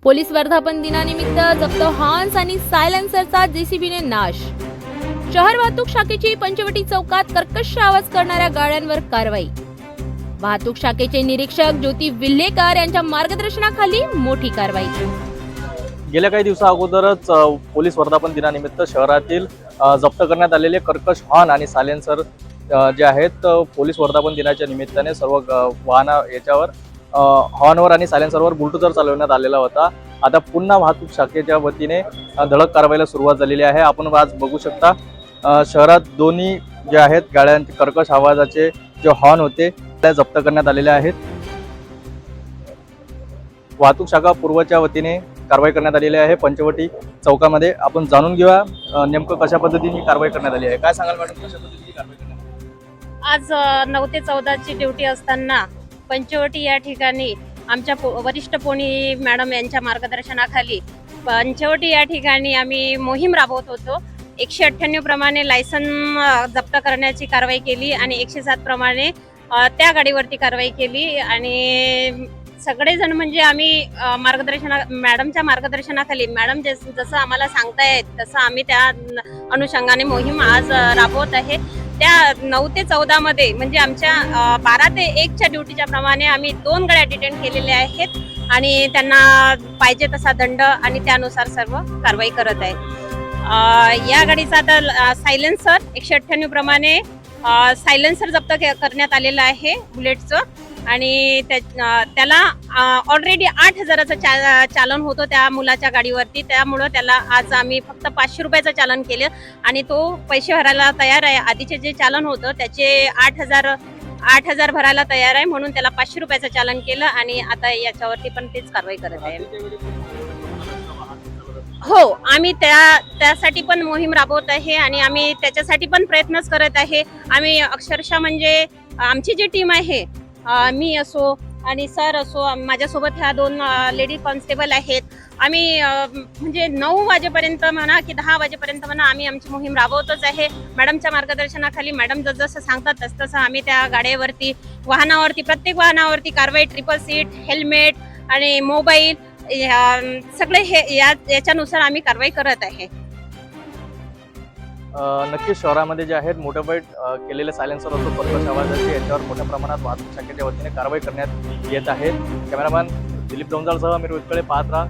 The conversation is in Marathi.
पोलीस वर्धापन दिनानिमित्त जप्त हॉर्न्स आणि सायलेन्सरचा जेसीबीने नाश. शहर वाहतूक शाखेची पंचवटी चौकात कर्कश आवाज करणाऱ्या गाड्यांवर कारवाई. वाहतूक शाखेचे निरीक्षक ज्योती विल्हेकर यांच्या मार्गदर्शनाखाली मोठी कारवाई. गेल्या काही दिवसा अगोदरच पोलीस वर्धापन दिनानिमित्त शहरातील जप्त करण्यात आलेले कर्कश हॉर्न आणि सायलेन्सर जे आहेत पोलीस वर्धापन दिनाच्या निमित्ताने सर्व वाहन याच्यावर हॉर्नवर आणि सायलेन्सरवर बुलडोझर चालवण्यात आलेला होता. आता पुन्हा वाहतूक शाखेच्या वतीने धडक कारवाईला सुरुवात झालेली आहे. आपण आज बघू शकता शहरात दोन्ही जे आहेत गाड्यांचे कर्कश आवाजाचे जे हॉर्न होते ते जप्त करण्यात आलेले आहेत. वाहतूक शाखा पूर्वच्या वतीने कारवाई करण्यात आलेली आहे पंचवटी चौकामध्ये. आपण जाणून घेऊया नेमकं कशा पद्धतीने कारवाई करण्यात आली आहे. काय सांगाल मॅडम, कशा पद्धतीने कारवाई करण्यात आली? आज 9 ते 14 ची ड्युटी असताना पंचवटी या ठिकाणी आमच्या वरिष्ठ पोनी मॅडम यांच्या मार्गदर्शनाखाली पंचवटी या ठिकाणी आम्ही मोहीम राबवत होतो. 198 प्रमाणे लायसन जप्त करण्याची कारवाई केली आणि 107 प्रमाणे त्या गाडीवरती कारवाई केली. आणि सगळेजण म्हणजे आम्ही मॅडमच्या मार्गदर्शनाखाली मॅडम जसं आम्हाला सांगतायत तसं आम्ही त्या अनुषंगाने मोहीम आज राबवत आहे. त्या 9 ते 14 मध्ये म्हणजे आमच्या 12 ते 1 च्या ड्युटीच्या प्रमाणे आम्ही 2 गाड्या डिटेन केलेल्या आहेत आणि त्यांना पाहिजे तसा दंड आणि त्यानुसार सर्व कारवाई करत आहे. या गाडीचा आता सायलेन्सर 198 प्रमाणे सायलेन्सर जप्त करण्यात आलेलं आहे बुलेटचं. आणि त्याला ऑलरेडी 8,000चं चालन होतं त्या मुलाच्या गाडीवरती. त्यामुळं त्याला आज आम्ही फक्त 500 रुपयाचं चालन केलं आणि तो पैसे भरायला तयार आहे. आधीचे जे चालन होतं त्याचे 8,000 भरायला तयार आहे, म्हणून त्याला 500 रुपयाचं चालन केलं आणि आता याच्यावरती पण तेच कारवाई करत आहे. हो, आम्ही त्यासाठी पण मोहीम राबवत आहे आणि आम्ही त्याच्यासाठी पण प्रयत्नच करत आहे. आम्ही अक्षरशः म्हणजे आमची जी टीम आहे, मी असो आणि सर असो, माझ्यासोबत ह्या 2 लेडी कॉन्स्टेबल आहेत. आम्ही म्हणजे 9 वाजेपर्यंत म्हणा की 10 वाजेपर्यंत म्हणा आम्ही आमची मोहीम राबवतच आहे. मॅडमच्या मार्गदर्शनाखाली मॅडम जसं सांगतात तसं आम्ही त्या गाड्यावरती वाहनावरती प्रत्येक वाहनावरती कारवाई, ट्रिपल सीट, हेल्मेट आणि मोबाईल सगळे हे याच्यानुसार आम्ही कारवाई करत आहे. नक्कीच शहरामध्ये जे आहेत मोठेपट केलेले सायलेन्सर असो, कर्कश आवाजाचे याच्यावर मोठ्या प्रमाणात वाहतूक शाखेच्या वतीने कारवाई करण्यात येत आहे. कॅमेरामॅन दिलीप डोंजाळसह मी रोहित कळे, पाहत राहा.